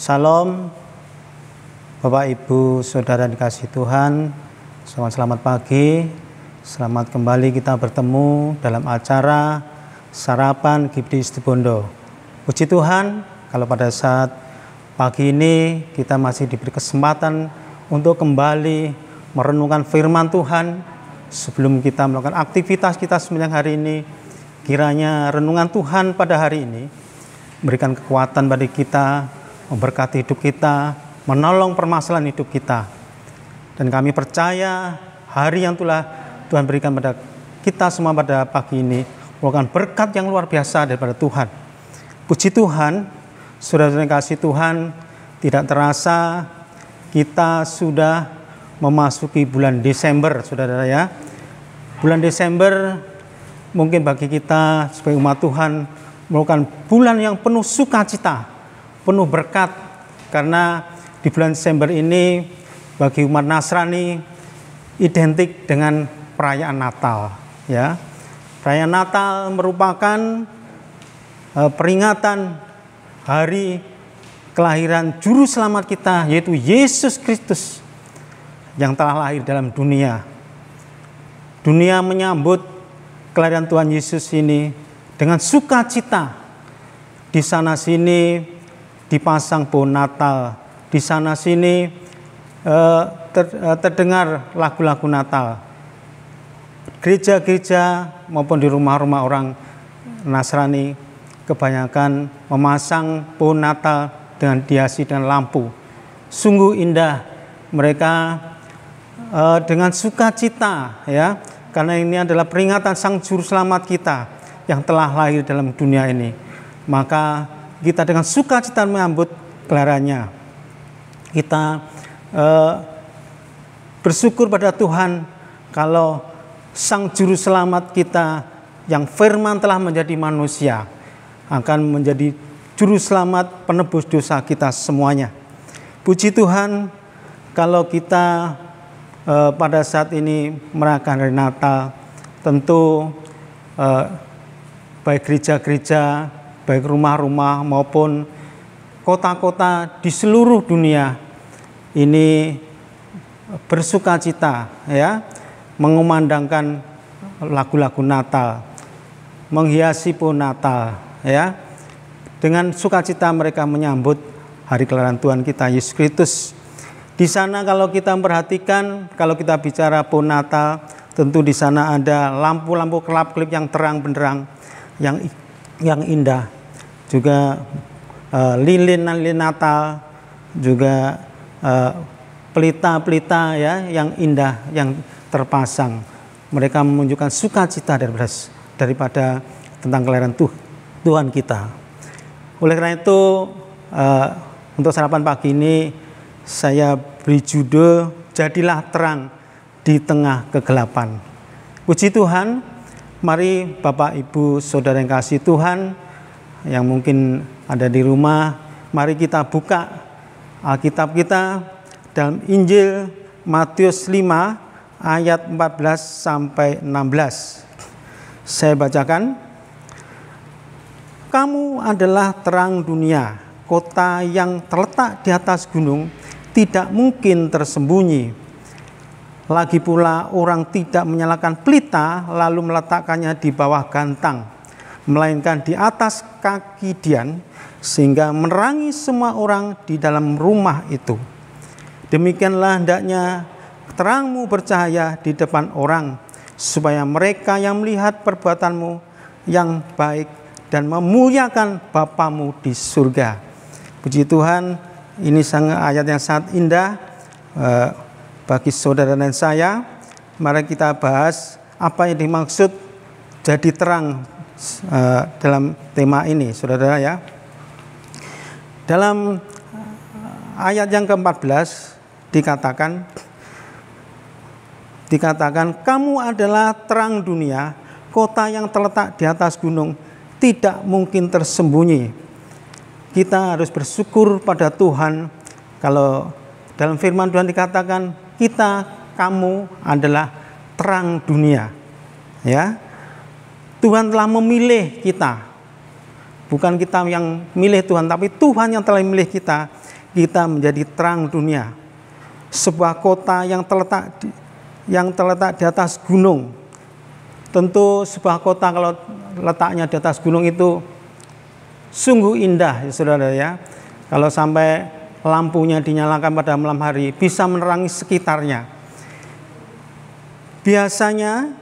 Salam, Bapak Ibu Saudara dikasih Tuhan, selamat pagi. Selamat kembali kita bertemu dalam acara Sarapan GIPDI Situbondo. Puji Tuhan, kalau pada saat pagi ini kita masih diberi kesempatan untuk kembali merenungkan firman Tuhan. Sebelum kita melakukan aktivitas kita sepanjang hari ini, kiranya renungan Tuhan pada hari ini memberikan kekuatan bagi kita, memberkati hidup kita, menolong permasalahan hidup kita. Dan kami percaya hari yang telah Tuhan berikan pada kita semua pada pagi ini merupakan berkat yang luar biasa daripada Tuhan. Puji Tuhan, saudara-saudara kasih Tuhan, tidak terasa kita sudah memasuki bulan Desember, saudara ya. Bulan Desember mungkin bagi kita sebagai umat Tuhan merupakan bulan yang penuh sukacita, penuh berkat, karena di bulan Desember ini bagi umat Nasrani identik dengan perayaan Natal, ya. Perayaan Natal merupakan peringatan hari kelahiran juru selamat kita, yaitu Yesus Kristus yang telah lahir dalam dunia. Dunia menyambut kelahiran Tuhan Yesus ini dengan sukacita. Di sana sini dipasang pohon Natal, di sana sini terdengar lagu-lagu Natal. Gereja-gereja maupun di rumah-rumah orang Nasrani kebanyakan memasang pohon Natal dengan dihiasi dengan lampu. Sungguh indah, mereka dengan sukacita, ya, karena ini adalah peringatan Sang Juru Selamat kita yang telah lahir dalam dunia ini. Maka kita dengan sukacita menyambut kelahirannya. Kita bersyukur pada Tuhan kalau Sang Juru Selamat kita yang firman telah menjadi manusia akan menjadi Juru Selamat penebus dosa kita semuanya. Puji Tuhan, kalau kita pada saat ini merayakan hari Natal, tentu baik gereja-gereja, baik rumah-rumah maupun kota-kota di seluruh dunia ini bersukacita, ya, mengumandangkan lagu-lagu Natal, menghiasi pohon Natal, ya. Dengan sukacita mereka menyambut hari kelahiran Tuhan kita Yesus Kristus. Di sana kalau kita memperhatikan, kalau kita bicara pohon Natal, tentu di sana ada lampu-lampu kelap-kelip yang terang benderang, yang indah. Juga lilin Natal, juga pelita-pelita, ya, yang indah yang terpasang. Mereka menunjukkan sukacita daripada tentang kelahiran Tuhan kita. Oleh karena itu, untuk sarapan pagi ini saya beri judul Jadilah Terang di Tengah Kegelapan. Puji Tuhan, mari Bapak Ibu Saudara yang kasih Tuhan, yang mungkin ada di rumah, mari kita buka Alkitab kita dalam Injil Matius 5 ayat 14 sampai 16. Saya bacakan. Kamu adalah terang dunia, kota yang terletak di atas gunung tidak mungkin tersembunyi. Lagi pula orang tidak menyalakan pelita lalu meletakkannya di bawah gantang, melainkan di atas kaki dian, sehingga menerangi semua orang di dalam rumah itu. Demikianlah hendaknya terangmu bercahaya di depan orang, supaya mereka yang melihat perbuatanmu yang baik dan memuliakan Bapamu di surga. Puji Tuhan, ini sangat ayat yang sangat indah bagi saudara dan saya. Mari kita bahas apa yang dimaksud jadi terang dalam tema ini, saudara ya. Dalam ayat yang ke-14 dikatakan kamu adalah terang dunia, kota yang terletak di atas gunung tidak mungkin tersembunyi. Kita harus bersyukur pada Tuhan kalau dalam firman Tuhan dikatakan kamu adalah terang dunia, ya. Tuhan telah memilih kita. Bukan kita yang milih Tuhan, tapi Tuhan yang telah memilih kita. kita menjadi terang dunia. Sebuah kota yang terletak di atas gunung. Tentu sebuah kota kalau letaknya di atas gunung itu sungguh indah ya saudara ya. Kalau sampai lampunya dinyalakan pada malam hari bisa menerangi sekitarnya. Biasanya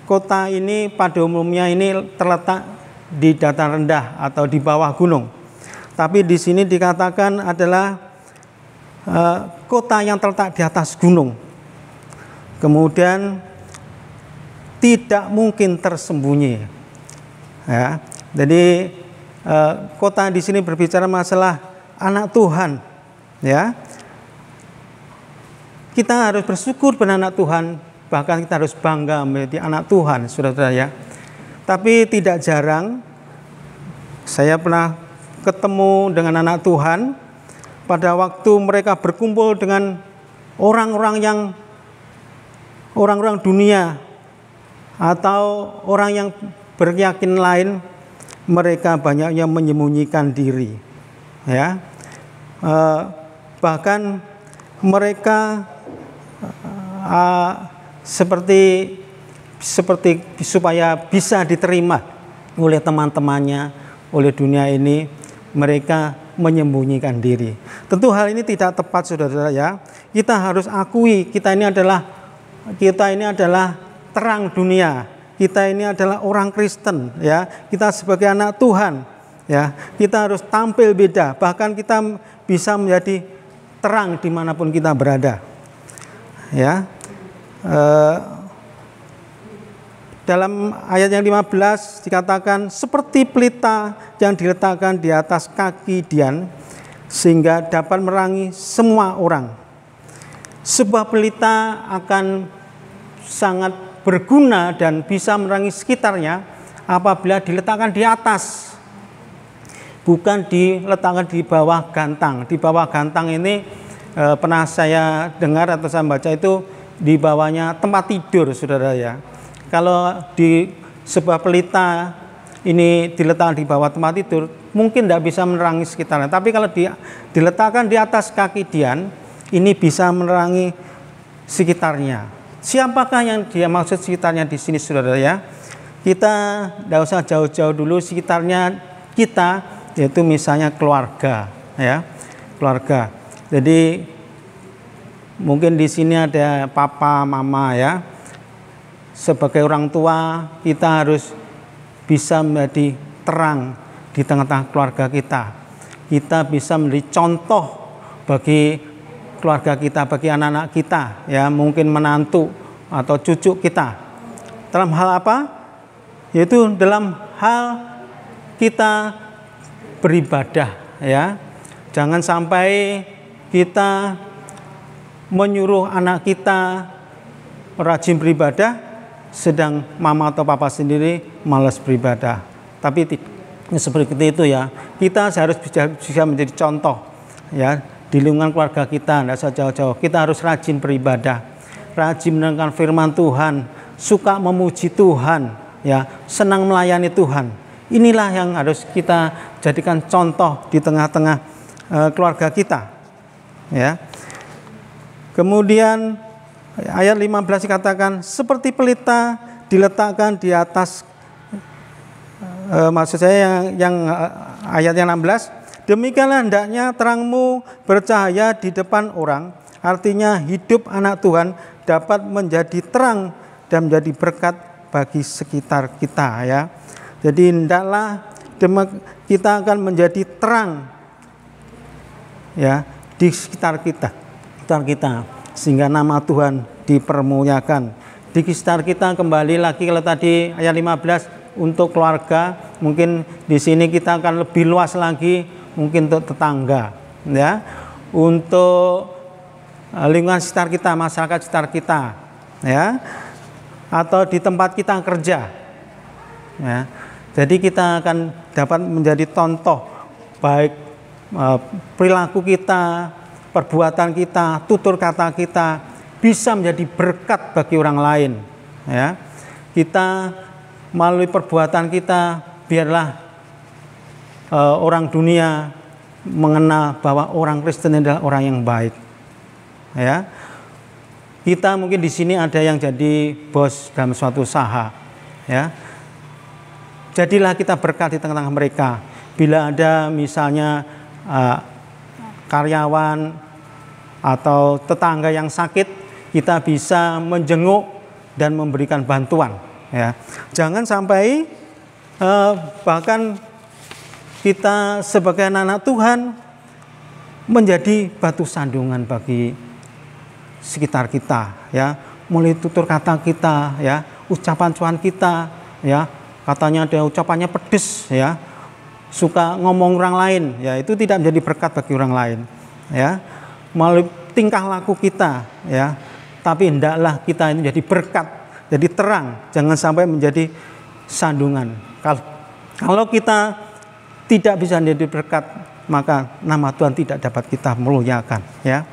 kota ini pada umumnya ini terletak di dataran rendah atau di bawah gunung. Tapi di sini dikatakan adalah kota yang terletak di atas gunung. Kemudian tidak mungkin tersembunyi. Ya, jadi kota di sini berbicara masalah anak Tuhan. Ya, kita harus bersyukur pada anak Tuhan. Bahkan kita harus bangga menjadi anak Tuhan, saudara-saudara ya. Tapi tidak jarang saya pernah ketemu dengan anak Tuhan pada waktu mereka berkumpul dengan orang-orang dunia atau orang yang berkeyakinan lain, mereka banyak yang menyembunyikan diri. Ya, bahkan mereka seperti supaya bisa diterima oleh teman-temannya, oleh dunia ini, mereka menyembunyikan diri. Tentu hal ini tidak tepat, saudara-saudara ya. Kita harus akui kita ini adalah terang dunia. Kita ini adalah orang Kristen ya. Kita sebagai anak Tuhan ya. Kita harus tampil beda. Bahkan kita bisa menjadi terang dimanapun kita berada. Ya. Dalam ayat yang 15 dikatakan seperti pelita yang diletakkan di atas kaki Dian sehingga dapat menerangi semua orang. Sebuah pelita akan sangat berguna dan bisa menerangi sekitarnya apabila diletakkan di atas, bukan diletakkan di bawah gantang. Di bawah gantang ini pernah saya dengar atau saya baca itu di bawahnya tempat tidur, saudara ya. Kalau di sebuah pelita ini diletakkan di bawah tempat tidur, mungkin tidak bisa menerangi sekitarnya. Tapi kalau diletakkan di atas kaki Dian, ini bisa menerangi sekitarnya. Siapakah yang dia maksud sekitarnya di sini, saudara ya? Kita tidak usah jauh-jauh dulu, sekitarnya kita, yaitu misalnya keluarga, ya, keluarga. Jadi mungkin di sini ada papa, mama ya. Sebagai orang tua, kita harus bisa menjadi terang di tengah-tengah keluarga kita. Kita bisa menjadi contoh bagi keluarga kita, bagi anak-anak kita, ya, mungkin menantu atau cucu kita. Dalam hal apa? Yaitu dalam hal kita beribadah, ya. Jangan sampai kita menyuruh anak kita rajin beribadah, sedang mama atau papa sendiri malas beribadah. Tapi seperti itu ya, kita harus bisa menjadi contoh ya di lingkungan keluarga kita, tidak usah jauh-jauh. Kita harus rajin beribadah, rajin mendengarkan firman Tuhan, suka memuji Tuhan, ya, senang melayani Tuhan. Inilah yang harus kita jadikan contoh di tengah-tengah keluarga kita, ya. Kemudian ayat 15 dikatakan seperti pelita diletakkan di atas, maksud saya yang ayat yang 16, demikianlah hendaknya terangmu bercahaya di depan orang. Artinya hidup anak Tuhan dapat menjadi terang dan menjadi berkat bagi sekitar kita, ya. Jadi hendaklah kita akan menjadi terang, ya, di sekitar kita, sehingga nama Tuhan dipermuliakan. Di sekitar kita, kembali lagi kalau tadi ayat 15 untuk keluarga, mungkin di sini kita akan lebih luas lagi, mungkin untuk tetangga, ya, untuk lingkungan sekitar kita, masyarakat sekitar kita, ya, atau di tempat kita kerja, ya. Jadi kita akan dapat menjadi contoh baik perilaku kita, perbuatan kita, tutur kata kita bisa menjadi berkat bagi orang lain, ya. Kita melalui perbuatan kita biarlah orang dunia mengenal bahwa orang Kristen adalah orang yang baik. Ya. Kita mungkin di sini ada yang jadi bos dalam suatu usaha, ya. Jadilah kita berkat di tengah-tengah mereka. Bila ada misalnya karyawan atau tetangga yang sakit, kita bisa menjenguk dan memberikan bantuan, ya. Jangan sampai bahkan kita sebagai anak Tuhan menjadi batu sandungan bagi sekitar kita, ya, mulai tutur kata kita, ya, ucapan kita, ya, katanya ada ucapannya pedes, ya, suka ngomong orang lain, ya, itu tidak menjadi berkat bagi orang lain, ya, melalui tingkah laku kita, ya, tapi hendaklah kita ini jadi berkat, jadi terang, jangan sampai menjadi sandungan. Kalau kita tidak bisa menjadi berkat, maka nama Tuhan tidak dapat kita muliakan, ya.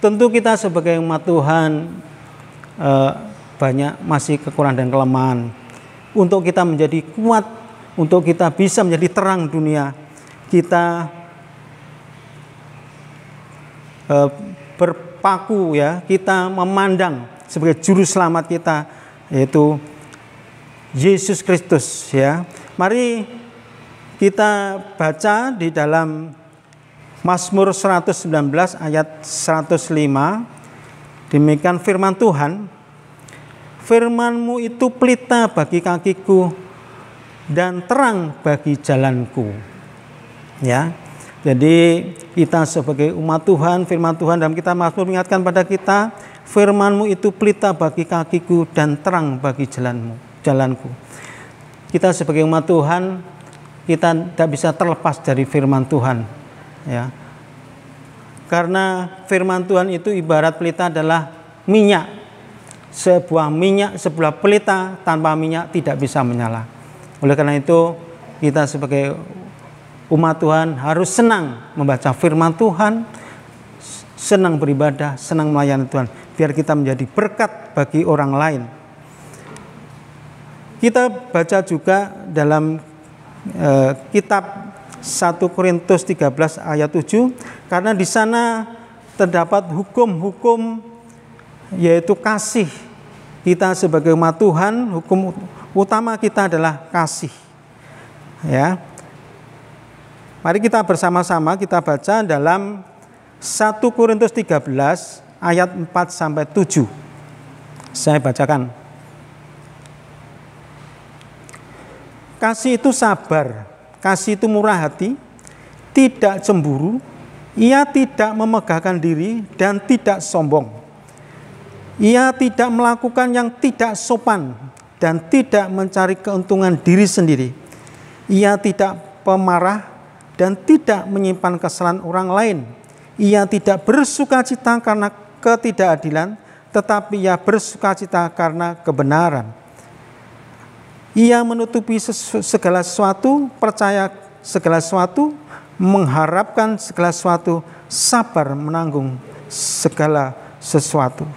Tentu kita sebagai umat Tuhan banyak masih kekurangan dan kelemahan. Untuk kita menjadi kuat, untuk kita bisa menjadi terang dunia, kita berpaku, ya, kita memandang sebagai juru selamat kita, yaitu Yesus Kristus, ya. Mari kita baca di dalam Mazmur 119 ayat 105, demikian firman Tuhan, firman-Mu itu pelita bagi kakiku dan terang bagi jalanku. Ya, jadi kita sebagai umat Tuhan, firman Tuhan dalam kitab Mazmur mengingatkan pada kita, firman-Mu itu pelita bagi kakiku dan terang bagi jalanku. Kita sebagai umat Tuhan, kita tidak bisa terlepas dari firman Tuhan. Ya, karena firman Tuhan itu ibarat pelita adalah minyak. Sebuah pelita tanpa minyak tidak bisa menyala. Oleh karena itu kita sebagai umat Tuhan harus senang membaca firman Tuhan, senang beribadah, senang melayani Tuhan, biar kita menjadi berkat bagi orang lain. Kita baca juga dalam kitab 1 Korintus 13 ayat 7, karena di sana terdapat hukum-hukum, yaitu kasih. Kita sebagai umat Tuhan, hukum utama kita adalah kasih. Ya. Mari kita bersama-sama kita baca dalam 1 Korintus 13 ayat 4 sampai 7. Saya bacakan. Kasih itu sabar, kasih itu murah hati, tidak cemburu, ia tidak memegahkan diri dan tidak sombong. Ia tidak melakukan yang tidak sopan dan tidak mencari keuntungan diri sendiri. Ia tidak pemarah dan tidak menyimpan kesalahan orang lain. Ia tidak bersukacita karena ketidakadilan, tetapi ia bersukacita karena kebenaran. Ia menutupi segala sesuatu, percaya segala sesuatu, mengharapkan segala sesuatu, sabar menanggung segala sesuatu.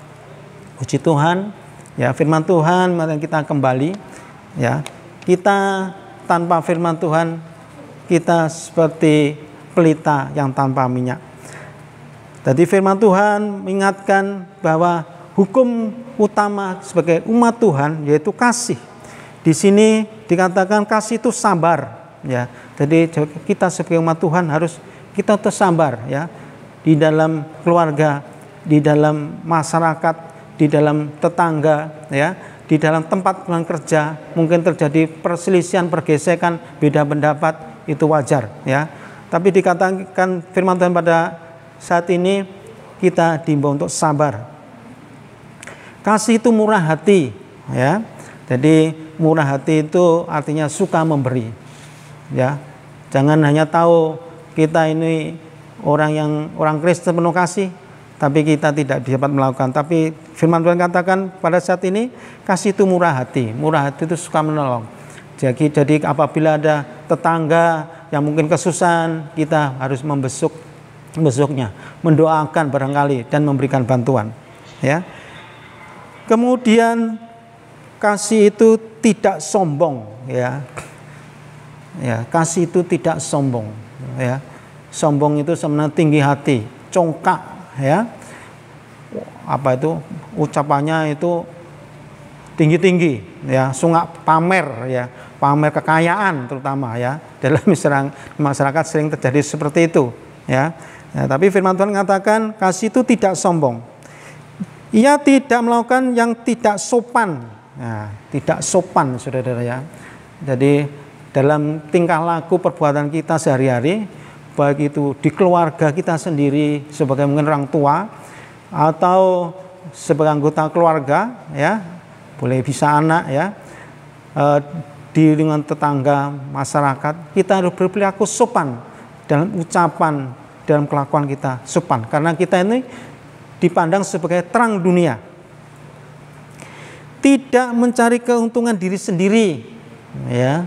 Puji Tuhan, ya, firman Tuhan, mari kita kembali, ya. Kita tanpa firman Tuhan, kita seperti pelita yang tanpa minyak. Jadi firman Tuhan mengingatkan bahwa hukum utama sebagai umat Tuhan yaitu kasih. Di sini dikatakan kasih itu sabar, ya. Jadi kita sebagai umat Tuhan harus kita tersabar, ya, di dalam keluarga, di dalam masyarakat, di dalam tetangga, ya, di dalam tempat kerja. Mungkin terjadi perselisihan, pergesekan, beda pendapat, itu wajar, ya. Tapi dikatakan firman Tuhan pada saat ini kita diimbau untuk sabar. Kasih itu murah hati, ya. Jadi murah hati itu artinya suka memberi, ya. Jangan hanya tahu kita ini orang Kristen penuh kasih, tapi kita tidak dapat melakukan. Tapi firman Tuhan katakan pada saat ini kasih itu murah hati. Murah hati itu suka menolong. Jadi apabila ada tetangga yang mungkin kesusahan, kita harus membesuknya, mendoakan barangkali dan memberikan bantuan, ya. Kemudian kasih itu tidak sombong, ya. Ya, kasih itu tidak sombong, ya. Sombong itu sebenarnya tinggi hati, congkak, ya. Apa itu ucapannya itu tinggi-tinggi, ya, sungak pamer, ya, pamer kekayaan terutama, ya. Dalam masyarakat sering terjadi seperti itu, ya. Ya, tapi firman Tuhan mengatakan kasih itu tidak sombong. Ia tidak melakukan yang tidak sopan. Nah, tidak sopan, saudara-saudara, ya. Jadi dalam tingkah laku perbuatan kita sehari-hari, baik itu di keluarga kita sendiri sebagai mungkin orang tua atau sebagai anggota keluarga, ya, boleh bisa anak, ya, di lingkungan tetangga, masyarakat, kita harus berperilaku sopan dalam ucapan, dalam kelakuan kita sopan, karena kita ini dipandang sebagai terang dunia. Tidak mencari keuntungan diri sendiri, ya,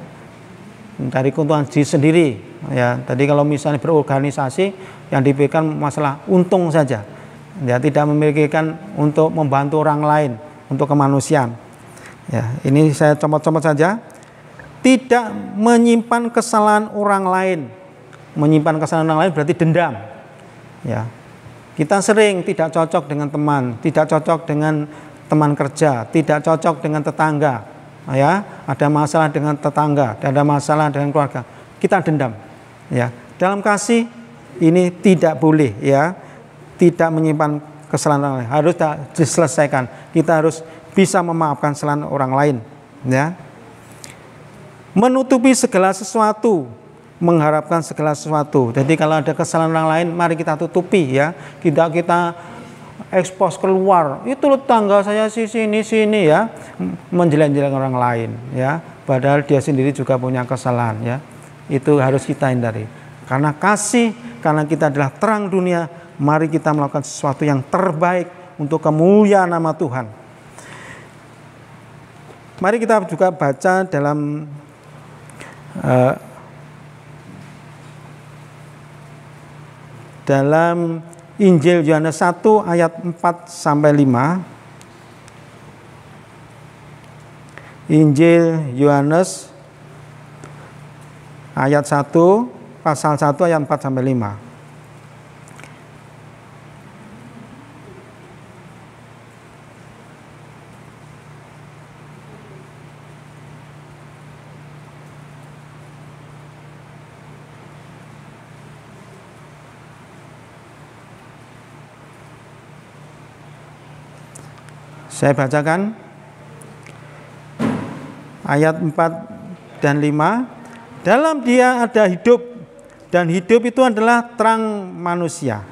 mencari keuntungan diri sendiri, ya. Tadi kalau misalnya berorganisasi yang dipikirkan masalah untung saja, ya, tidak memikirkan untuk membantu orang lain, untuk kemanusiaan. Ya, ini saya comot-comot saja. Tidak menyimpan kesalahan orang lain. Menyimpan kesalahan orang lain berarti dendam. Ya. Kita sering tidak cocok dengan teman, tidak cocok dengan teman kerja, tidak cocok dengan tetangga, ya, ada masalah dengan tetangga, ada masalah dengan keluarga, kita dendam, ya. Dalam kasih ini tidak boleh, ya, tidak menyimpan kesalahan orang lain, harus diselesaikan. Kita harus bisa memaafkan kesalahan orang lain, ya. Menutupi segala sesuatu, mengharapkan segala sesuatu. Jadi kalau ada kesalahan orang lain, mari kita tutupi, ya. Kita ekspos keluar, itu tetangga saya sini, ya, menjelek-jelek orang lain, ya. Padahal dia sendiri juga punya kesalahan, ya. Itu harus kita hindari. Karena kasih, karena kita adalah terang dunia, mari kita melakukan sesuatu yang terbaik untuk kemuliaan nama Tuhan. Mari kita juga baca dalam Injil Yohanes 1 ayat 4 sampai 5. Injil Yohanes ayat 1 pasal 1 ayat 4 sampai 5. Saya bacakan ayat 4 dan 5. Dalam dia ada hidup, dan hidup itu adalah terang manusia.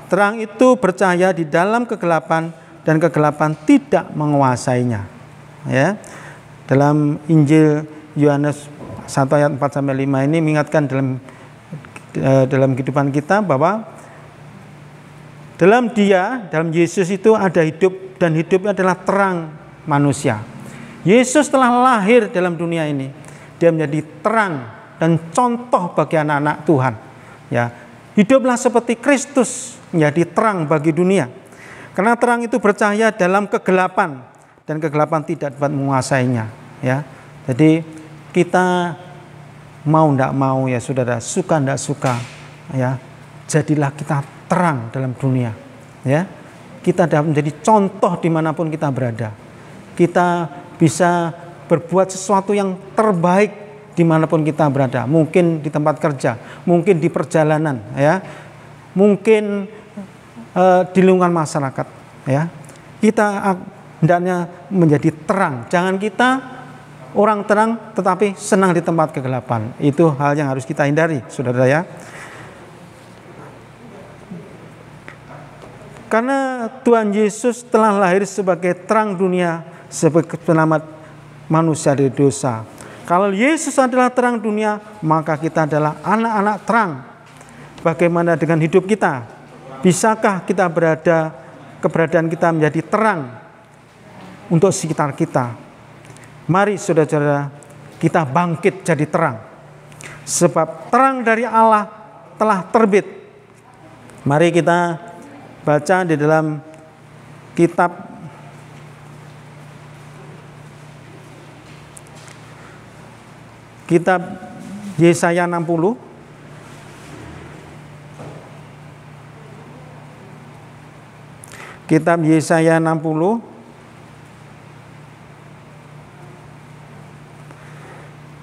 Terang itu bercahaya di dalam kegelapan, dan kegelapan tidak menguasainya. Ya. Dalam Injil Yohanes 1 ayat 4 sampai 5 ini mengingatkan dalam kehidupan kita bahwa dalam dia, dalam Yesus itu ada hidup, dan hidupnya adalah terang manusia. Yesus telah lahir dalam dunia ini. Dia menjadi terang dan contoh bagi anak-anak Tuhan. Ya, hiduplah seperti Kristus menjadi terang bagi dunia. Karena terang itu bercahaya dalam kegelapan, dan kegelapan tidak dapat menguasainya. Ya, jadi kita mau tidak mau, ya saudara, suka tidak suka, ya, jadilah kita terang dalam dunia. Ya. Kita dapat menjadi contoh dimanapun kita berada. Kita bisa berbuat sesuatu yang terbaik dimanapun kita berada. Mungkin di tempat kerja, mungkin di perjalanan, ya, mungkin di lingkungan masyarakat. Ya. Kita hendaknya menjadi terang. Jangan kita orang terang tetapi senang di tempat kegelapan. Itu hal yang harus kita hindari, saudara, ya. Karena Tuhan Yesus telah lahir sebagai terang dunia, sebagai penyelamat manusia dari dosa. Kalau Yesus adalah terang dunia, maka kita adalah anak-anak terang. Bagaimana dengan hidup kita? Bisakah kita keberadaan kita menjadi terang untuk sekitar kita? Mari saudara-saudara, kita bangkit jadi terang. Sebab terang dari Allah telah terbit. Mari kita baca di dalam kitab Yesaya 60 Kitab Yesaya 60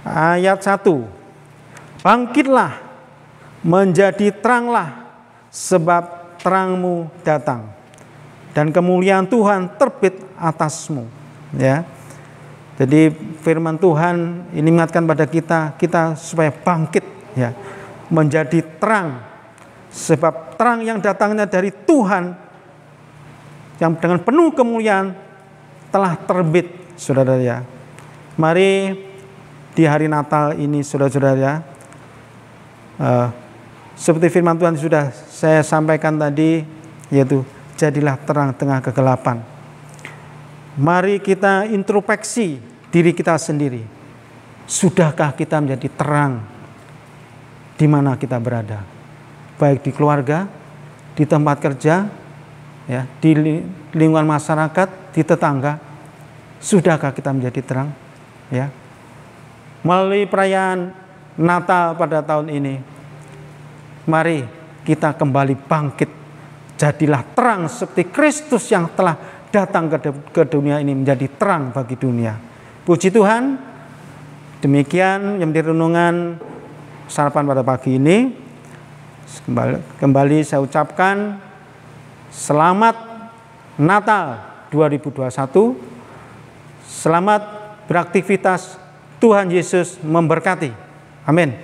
ayat 1. Bangkitlah, menjadi teranglah, sebab terangmu datang, dan kemuliaan Tuhan terbit atasmu. Ya. Jadi firman Tuhan ini mengingatkan pada kita supaya bangkit, ya, menjadi terang, sebab terang yang datangnya dari Tuhan yang dengan penuh kemuliaan telah terbit, saudara ya. Mari di hari Natal ini, saudara-saudara ya, seperti firman Tuhan sudah saya sampaikan tadi, yaitu jadilah terang tengah kegelapan. Mari kita introspeksi diri kita sendiri. Sudahkah kita menjadi terang di mana kita berada? Baik di keluarga, di tempat kerja, ya, di lingkungan masyarakat, di tetangga. Sudahkah kita menjadi terang? Ya. Melalui perayaan Natal pada tahun ini, mari kita kembali bangkit. Jadilah terang seperti Kristus yang telah datang ke dunia ini menjadi terang bagi dunia. Puji Tuhan. Demikian yang menjadi renungan sarapan pada pagi ini. Kembali saya ucapkan selamat Natal 2021. Selamat beraktivitas. Tuhan Yesus memberkati. Amin.